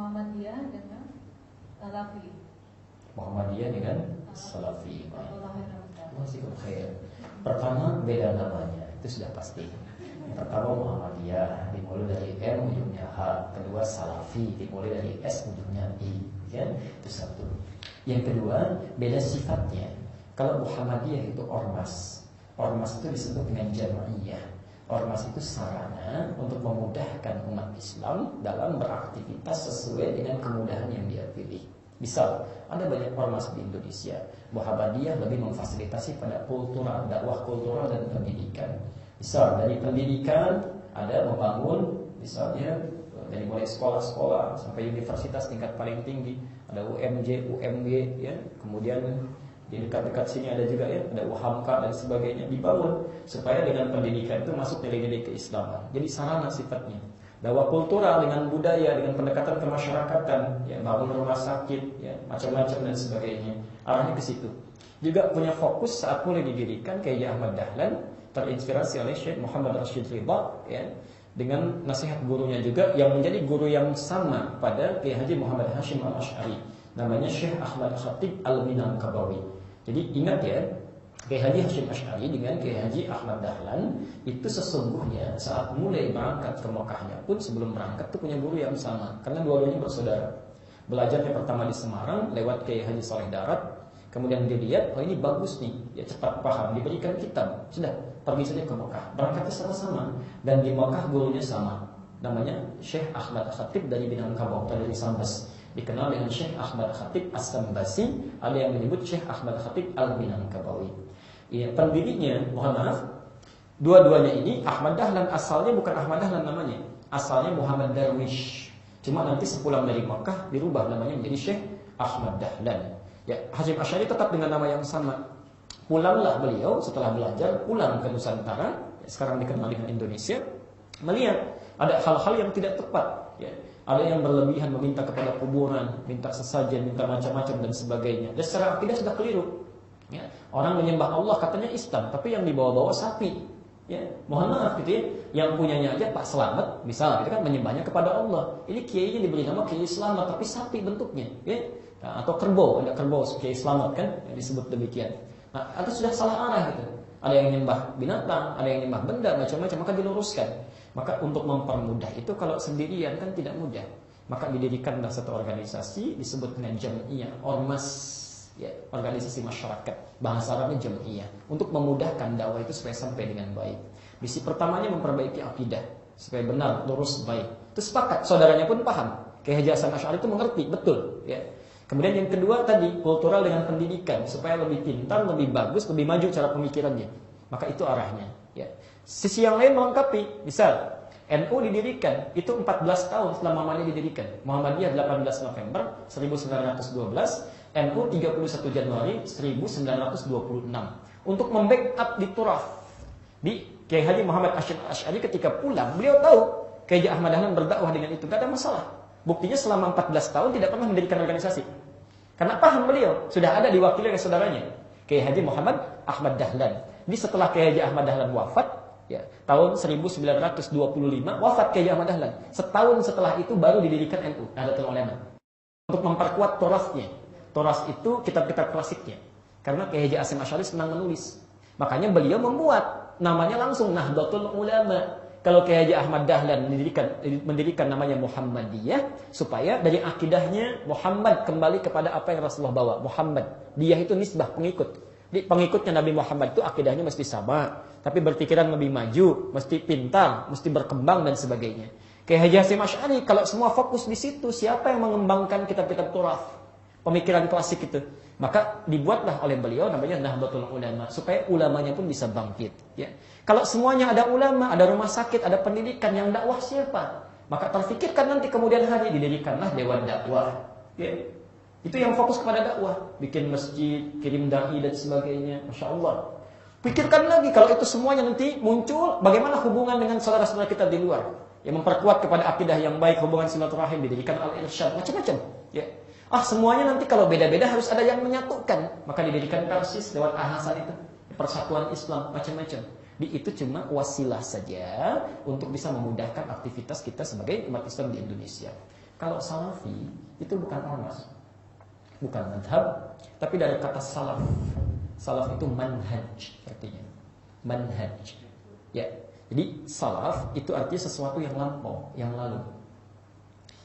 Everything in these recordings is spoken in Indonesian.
Muhammadiyah dengan Salafi. Muhammadiyah dengan Salafi. Masih khair. Pertama beda namanya, itu sudah pasti. Pertama Muhammadiyah dimulai dari M ujungnya H. Kedua Salafi dimulai dari S ujungnya I. Ya, itu satu. Yang kedua beda sifatnya. Kalau Muhammadiyah itu ormas. Ormas itu disebut dengan jama'iyah. Ormas itu sarana untuk memudahkan umat Islam dalam beraktivitas sesuai dengan kemudahan yang dia pilih. Misal, ada banyak ormas di Indonesia. Muhammadiyah lebih memfasilitasi pada kultural, dakwah kultural dan pendidikan. Misal, dari pendidikan ada membangun, misalnya dari mulai sekolah-sekolah sampai universitas tingkat paling tinggi. Ada UMJ, UMG, ya. Kemudian di dekat-dekat sini ada juga ya, ada UHAMKA dan sebagainya, dibangun supaya dengan pendidikan itu masuk nilai-nilai keislaman. Jadi sarana sifatnya. Dakwah kultural dengan budaya, dengan pendekatan kemasyarakatan, ya, bangun rumah sakit, ya, macam-macam dan sebagainya. Arahnya ke situ. Juga punya fokus saat mulai didirikan Kiai Ahmad Dahlan, terinspirasi oleh Syekh Muhammad Rashid Ridha, ya, dengan nasihat gurunya juga yang menjadi guru yang sama pada Kiai Haji Muhammad Hashim Al-Asy'ari, namanya Syekh Ahmad Khatib Al-Minangkabawi. Jadi ingat ya, Kiai Haji Hashim Asy'ari dengan Kiai Haji Ahmad Dahlan itu sesungguhnya saat mulai berangkat ke Mekahnya pun sebelum berangkat itu punya guru yang sama, karena dua-duanya bersaudara. Belajarnya pertama di Semarang lewat Kiai Haji Saleh Darat, kemudian dia lihat, oh ini bagus nih, ya cepat paham, diberikan kitab, sudah pergi saja ke Mekah, berangkatnya sama-sama, dan di Mekah gurunya sama, namanya Syekh Ahmad Khatib dari Minangkabau atau dari Sambas, dikenal dengan Syekh Ahmad Khatib As-Sambasi, ada yang menyebut Syekh Ahmad Khatib Al-Minangkabawi. Ya, pendidiknya, mohon maaf, dua-duanya ini Ahmad Dahlan asalnya bukan Ahmad Dahlan namanya, asalnya Muhammad Darwish. Cuma nanti sepulang dari Makkah dirubah namanya menjadi Syekh Ahmad Dahlan. Ya, Hashim Asy'ari tetap dengan nama yang sama. Pulanglah beliau setelah belajar, pulang ke Nusantara, ya, sekarang dikenal dengan Indonesia, melihat ada hal-hal yang tidak tepat, ya. Ada yang berlebihan meminta kepada kuburan, minta sesajen, minta macam-macam dan sebagainya. Dan secara akidah sudah keliru. Ya. Orang menyembah Allah katanya Islam, tapi yang dibawa-bawa sapi. Ya. Mohon maaf gitu ya. Yang punyanya aja Pak Slamet, misalnya, itu kan menyembahnya kepada Allah. Ini kiainya diberi nama Kiai Slamet, tapi sapi bentuknya. Ya. Nah, atau kerbau, ada kerbau Kiai Slamet kan, yang disebut demikian. Nah, atau sudah salah arah gitu. Ada yang menyembah binatang, ada yang menyembah benda, macam-macam, maka diluruskan. Maka untuk mempermudah itu kalau sendirian kan tidak mudah. Maka didirikanlah satu organisasi disebut dengan jam'iyah, ormas, ya, organisasi masyarakat. Bahasa Arabnya jam'iyah, untuk memudahkan dakwah itu supaya sampai dengan baik. Misi pertamanya memperbaiki akidah supaya benar, lurus, baik. Itu sepakat, saudaranya pun paham. Kiai Haji Hasan Asy'ari itu mengerti betul, ya. Kemudian yang kedua tadi kultural dengan pendidikan supaya lebih pintar, lebih bagus, lebih maju cara pemikirannya. Maka itu arahnya, ya. Sisi yang lain melengkapi, misal NU didirikan itu 14 tahun setelah Muhammadiyah didirikan. Muhammadiyah 18 November 1912, NU 31 Januari 1926. Untuk membackup di Turaf, di Kiai Haji Muhammad Hashim Asy'ari ketika pulang, beliau tahu Kiai Ahmad Dahlan berdakwah dengan itu, tidak ada masalah. Buktinya selama 14 tahun tidak pernah mendirikan organisasi. Karena paham beliau, sudah ada diwakili oleh saudaranya, Kiai Haji Muhammad Ahmad Dahlan. Jadi setelah Kiai Haji Ahmad Dahlan wafat, ya, tahun 1925 wafat Kiai Ahmad Dahlan. Setahun setelah itu baru didirikan NU, Nahdlatul Ulama. Untuk memperkuat torasnya. Toras itu kitab-kitab klasiknya. Karena Kiai Haji Hasyim Asy'ari senang menulis. Makanya beliau membuat namanya langsung Nahdlatul Ulama. Kalau Kiai Haji Ahmad Dahlan mendirikan namanya Muhammadiyah supaya dari akidahnya Muhammad kembali kepada apa yang Rasulullah bawa. Muhammad, dia itu nisbah pengikut. Jadi pengikutnya Nabi Muhammad itu akidahnya mesti sama, tapi berpikiran lebih maju, mesti pintar, mesti berkembang dan sebagainya. Kiai Haji Hasyim Asy'ari kalau semua fokus di situ, siapa yang mengembangkan kitab-kitab Turaf, pemikiran klasik itu? Maka dibuatlah oleh beliau namanya Nahdlatul Ulama supaya ulamanya pun bisa bangkit, ya. Kalau semuanya ada ulama, ada rumah sakit, ada pendidikan, yang dakwah siapa? Maka terfikirkan nanti kemudian hari didirikanlah dewan dakwah, ya. Itu yang fokus kepada dakwah, bikin masjid, kirim dai dan sebagainya. Masya Allah. Pikirkan lagi kalau itu semuanya nanti muncul, bagaimana hubungan dengan saudara-saudara kita di luar, yang memperkuat kepada akidah yang baik, hubungan silaturahim, didirikan al-irsyad, macam-macam, ya. Semuanya nanti kalau beda-beda harus ada yang menyatukan, maka didirikan Persis lewat Ahasan itu, Persatuan Islam, macam-macam. Itu cuma wasilah saja untuk bisa memudahkan aktivitas kita sebagai umat Islam di Indonesia. Kalau salafi itu bukan ormas, bukan madhab, tapi dari kata salaf. Salaf itu manhaj artinya. Manhaj. Ya. Jadi salaf itu artinya sesuatu yang lampau, yang lalu.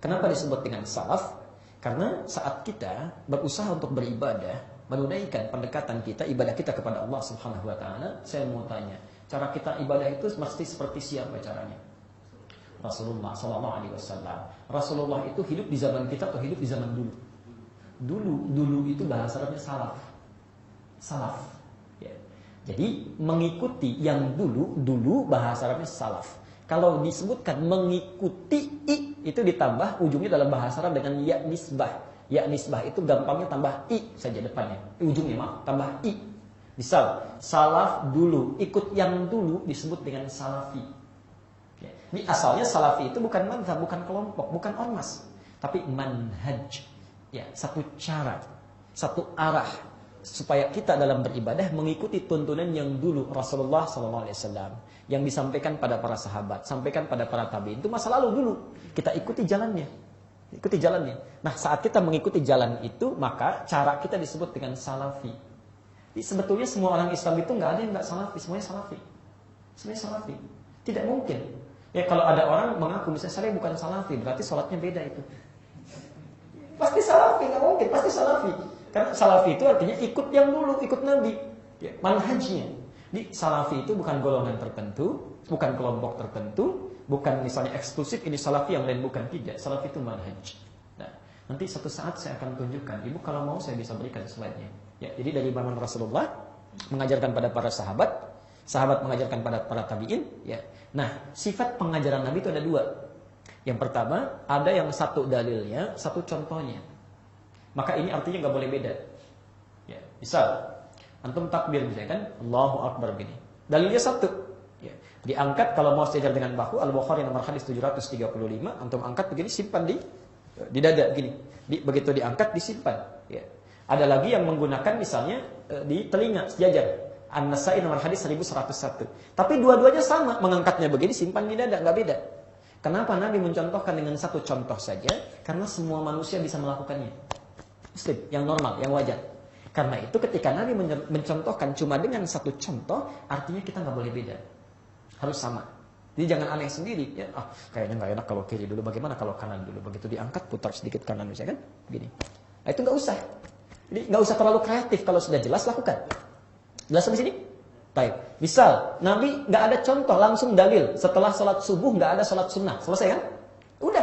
Kenapa disebut dengan salaf? Karena saat kita berusaha untuk beribadah, menunaikan pendekatan kita, ibadah kita kepada Allah Subhanahu wa taala, saya mau tanya, cara kita ibadah itu mesti seperti siapa caranya? Rasulullah sallallahu alaihi wasallam. Rasulullah itu hidup di zaman kita atau hidup di zaman dulu? Dulu itu bahasa Arabnya salaf. Salaf. Ya. Jadi mengikuti yang dulu bahasa Arabnya salaf. Kalau disebutkan mengikuti i itu ditambah ujungnya dalam bahasa Arab dengan ya nisbah. Ya nisbah itu gampangnya tambah i saja depannya. Ujungnya tambah i. Misal salaf dulu, ikut yang dulu disebut dengan salafi. Ya. Ini asalnya salafi itu bukan mazhab, bukan kelompok, bukan ormas, tapi manhaj. Ya, satu cara, satu arah supaya kita dalam beribadah mengikuti tuntunan yang dulu Rasulullah SAW yang disampaikan pada para sahabat, sampaikan pada para tabi'in. Itu masa lalu dulu. Kita ikuti jalannya. Ikuti jalannya. Nah, saat kita mengikuti jalan itu, maka cara kita disebut dengan salafi. Jadi, sebetulnya semua orang Islam itu nggak ada yang nggak salafi, semuanya salafi. Semuanya salafi. Tidak mungkin. Ya kalau ada orang mengaku misalnya saya bukan salafi, berarti sholatnya beda itu. Pasti salafi, nggak mungkin, pasti salafi. Karena salafi itu artinya ikut yang dulu, ikut Nabi. Ya, manhajnya. Di salafi itu bukan golongan tertentu, bukan kelompok tertentu, bukan misalnya eksklusif ini salafi yang lain bukan, tidak. Salafi itu manhaj. Nah, nanti suatu saat saya akan tunjukkan. Ibu kalau mau saya bisa berikan slide-nya. Ya, jadi dari zaman Rasulullah mengajarkan pada para sahabat, sahabat mengajarkan pada para tabi'in, ya. Nah, sifat pengajaran Nabi itu ada dua. Yang pertama, ada yang satu dalilnya, satu contohnya. Maka ini artinya nggak boleh beda. Ya, misal antum takbir misalnya kan, Allahu Akbar begini. Dalilnya satu. Ya. Diangkat kalau mau sejajar dengan bahu, Al-Bukhari nomor hadis 735, antum angkat begini, simpan di dada gini. Begitu diangkat disimpan. Ya. Ada lagi yang menggunakan misalnya di telinga sejajar. An-Nasa'i nomor hadis 1101. Tapi dua-duanya sama, mengangkatnya begini, simpan di dada, nggak beda. Kenapa Nabi mencontohkan dengan satu contoh saja? Karena semua manusia bisa melakukannya. Muslim, yang normal, yang wajar. Karena itu ketika Nabi mencontohkan cuma dengan satu contoh, artinya kita nggak boleh beda. Harus sama. Jadi jangan aneh sendiri. Ya, kayaknya nggak enak kalau kiri dulu, bagaimana kalau kanan dulu? Begitu diangkat, putar sedikit kanan misalnya kan? Begini. Nah, itu nggak usah. Jadi nggak usah terlalu kreatif. Kalau sudah jelas, lakukan. Jelas sampai sini? Baik. Misal, Nabi nggak ada contoh, langsung dalil. Setelah sholat subuh nggak ada sholat sunnah. Selesai kan? Udah.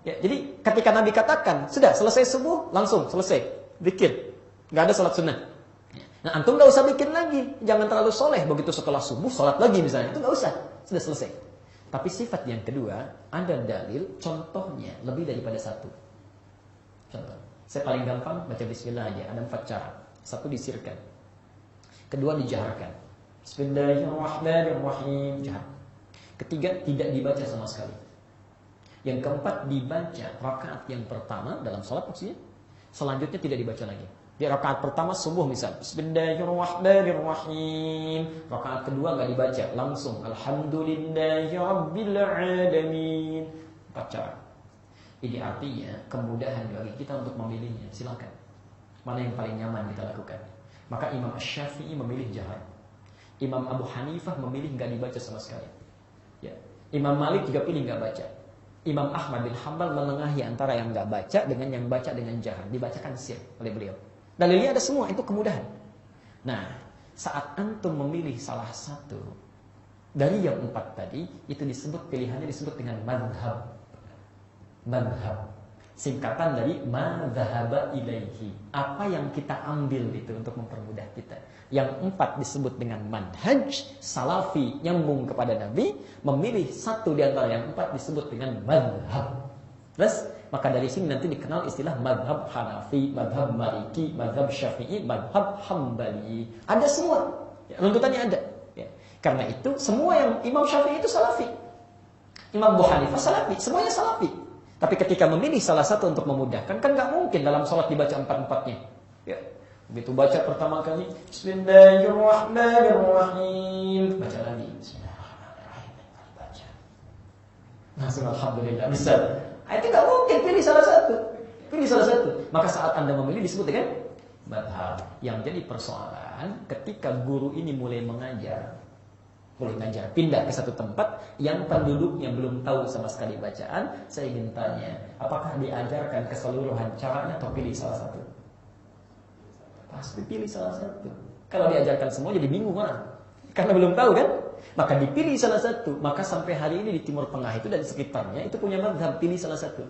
Ya, jadi ketika Nabi katakan, sudah selesai subuh, langsung selesai. Zikir. Nggak ada sholat sunnah. Nah, antum nggak usah bikin lagi. Jangan terlalu soleh. Begitu setelah subuh, sholat lagi misalnya. Itu nggak usah. Sudah selesai. Tapi sifat yang kedua, ada dalil, contohnya lebih daripada satu. Contoh. Saya paling gampang baca bismillah aja. Ada 4 cara. Satu disirkan. Kedua dijaharkan. Bismillahirrahmanirrahim. Jahar. Ketiga tidak dibaca sama sekali. Yang keempat dibaca rakaat yang pertama dalam sholat maksudnya. Selanjutnya tidak dibaca lagi. Di rakaat pertama subuh misal Bismillahirrahmanirrahim. Rakaat kedua nggak dibaca, langsung Alhamdulillahirabbil alamin. 4 cara. Ini artinya kemudahan bagi kita untuk memilihnya. Silakan. Mana yang paling nyaman kita lakukan. Maka Imam Asy-Syafi'i memilih jahar. Imam Abu Hanifah memilih nggak dibaca sama sekali. Ya. Imam Malik juga pilih nggak baca. Imam Ahmad bin Hanbal menengahi antara yang nggak baca dengan yang baca dengan jahar. Dibacakan sir oleh beliau. Dalilnya ada semua, itu kemudahan. Nah, saat antum memilih salah satu dari yang 4 tadi, itu disebut pilihannya disebut dengan madhab. Madhab. Singkatan dari madhaba ilaihi. Apa yang kita ambil itu untuk mempermudah kita. Yang 4 disebut dengan manhaj, salafi, nyambung kepada Nabi. Memilih satu di antara yang 4 disebut dengan madhab. Terus, maka dari sini nanti dikenal istilah madhab Hanafi, madhab Maliki, madhab Syafi'i, madhab Hambali. Ada semua. Ya, runtutannya ada. Ya. Karena itu, semua yang Imam Syafi'i itu salafi. Imam Abu Hanifah salafi. Semuanya salafi. Tapi ketika memilih salah satu untuk memudahkan, kan nggak mungkin dalam sholat dibaca 4-4-nya. Ya. Begitu baca pertama kali, Bismillahirrahmanirrahim. Baca lagi, Bismillahirrahmanirrahim. Baca. Langsung Alhamdulillah. Bisa. Itu nggak mungkin, pilih salah satu. Pilih salah satu. Maka saat Anda memilih disebut dengan madhab. Yang jadi persoalan ketika guru ini mulai mengajar, pindah ke satu tempat yang penduduknya belum tahu sama sekali bacaan, saya ingin tanya, apakah diajarkan keseluruhan caranya atau pilih salah satu? Pasti pilih salah satu. Kalau diajarkan semua jadi bingung orang, karena belum tahu kan? Maka dipilih salah satu. Maka sampai hari ini di Timur Tengah itu dan sekitarnya itu punya madhab, pilih salah satu.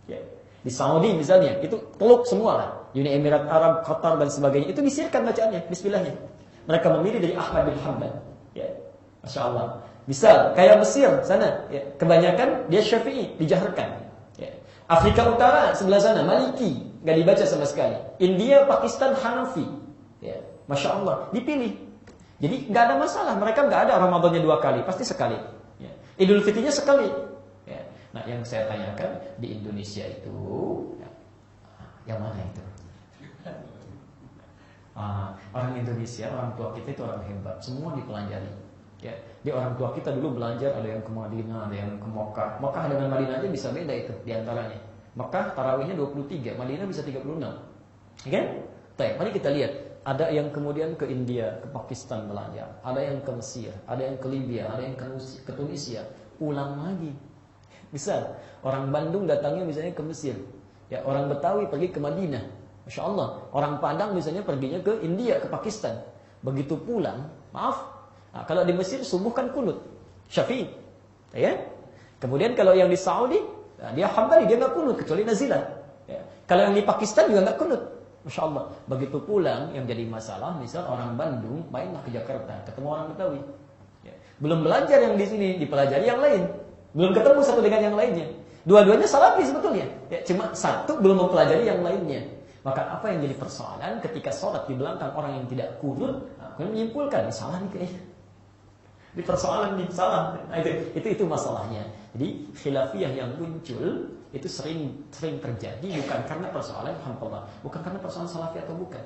Ya. Di Saudi misalnya, itu teluk semua lah. Uni Emirat Arab, Qatar dan sebagainya, itu disirkan bacaannya, bismillahnya. Mereka memilih dari Ahmad bin Hanbal. Ya. Masya Allah. Misal, kayak Mesir sana, ya, kebanyakan dia Syafi'i, dijaharkan. Ya. Afrika Utara sebelah sana, Maliki, nggak dibaca sama sekali. India, Pakistan, Hanafi. Ya. Masya Allah, dipilih. Jadi nggak ada masalah, mereka nggak ada Ramadannya 2 kali, pasti sekali. Ya. Idul Fitrinya sekali. Ya. Nah, yang saya tanyakan di Indonesia itu, ya, yang mana itu? Orang Indonesia, orang tua kita itu orang hebat, semua dipelajari. Ya, di orang tua kita dulu belajar, ada yang ke Madinah, ada yang ke Mekah. Mekah dengan Madinah aja bisa beda itu diantaranya. Mekah tarawihnya 23, Madinah bisa 36. Kan? Baik, mari kita lihat. Ada yang kemudian ke India, ke Pakistan belajar, ada yang ke Mesir, ada yang ke Libya, ada yang ke Tunisia, ulang lagi. Misal orang Bandung datangnya misalnya ke Mesir, ya orang Betawi pergi ke Madinah, Masya Allah. Orang Padang misalnya perginya ke India, ke Pakistan. Begitu pulang, maaf. Nah, kalau di Mesir subuh kan kunut, Syafi'i, ya. Kemudian kalau yang di Saudi, nah, dia Hambali, dia nggak kunut kecuali nazilah. Ya. Kalau yang di Pakistan juga nggak kunut. Masya Allah. Begitu pulang yang jadi masalah, misal orang Bandung mainlah ke Jakarta, ketemu orang Betawi. Ya. Belum belajar yang di sini, dipelajari yang lain. Belum ketemu satu dengan yang lainnya. Dua-duanya salafi sebetulnya. Ya, cuma satu belum mempelajari yang lainnya. Maka apa yang jadi persoalan ketika sholat di belakang orang yang tidak kunut, kemudian menyimpulkan salah nih kayaknya. Di persoalan nih salah. Nah, itu masalahnya. Jadi khilafiyah yang muncul itu sering terjadi bukan karena persoalan hamdallah, bukan karena persoalan salafi atau bukan.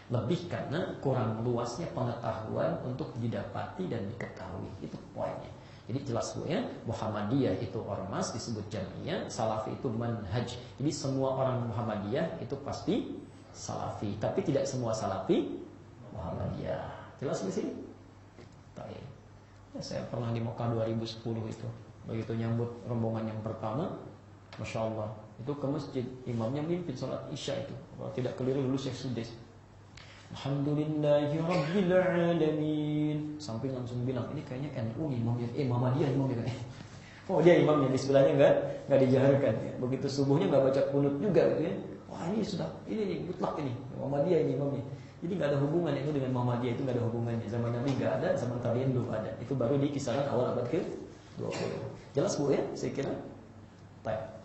Lebih karena kurang luasnya pengetahuan untuk didapati dan diketahui. Itu poinnya. Jadi jelas Bu ya, Muhammadiyah itu ormas disebut jamiah, salafi itu manhaj. Jadi semua orang Muhammadiyah itu pasti salafi, tapi tidak semua salafi Muhammadiyah. Jelas di sini? Baik. Ya, saya pernah di Mekah 2010 itu. Begitu nyambut rombongan yang pertama, Masya Allah, itu ke masjid, imamnya mimpin sholat isya itu. Kalau tidak keliru dulu Syekh Sudais, Alhamdulillahi Rabbil Alamin. Samping langsung bilang, ini kayaknya NU imamnya, Muhammadiyah imamnya. Oh dia imamnya, di sebelahnya nggak dijaharkan. Ya. Begitu subuhnya nggak baca kunut juga gitu ya. Wah ini mutlak ini, Muhammadiyah ini imamnya. Jadi nggak ada hubungan itu dengan Muhammadiyah, itu nggak ada hubungannya. Zaman Nabi nggak ada, zaman tabi'in belum ada. Itu baru di kisaran awal abad ke-20. Jelas Bu ya, saya kira. Baik.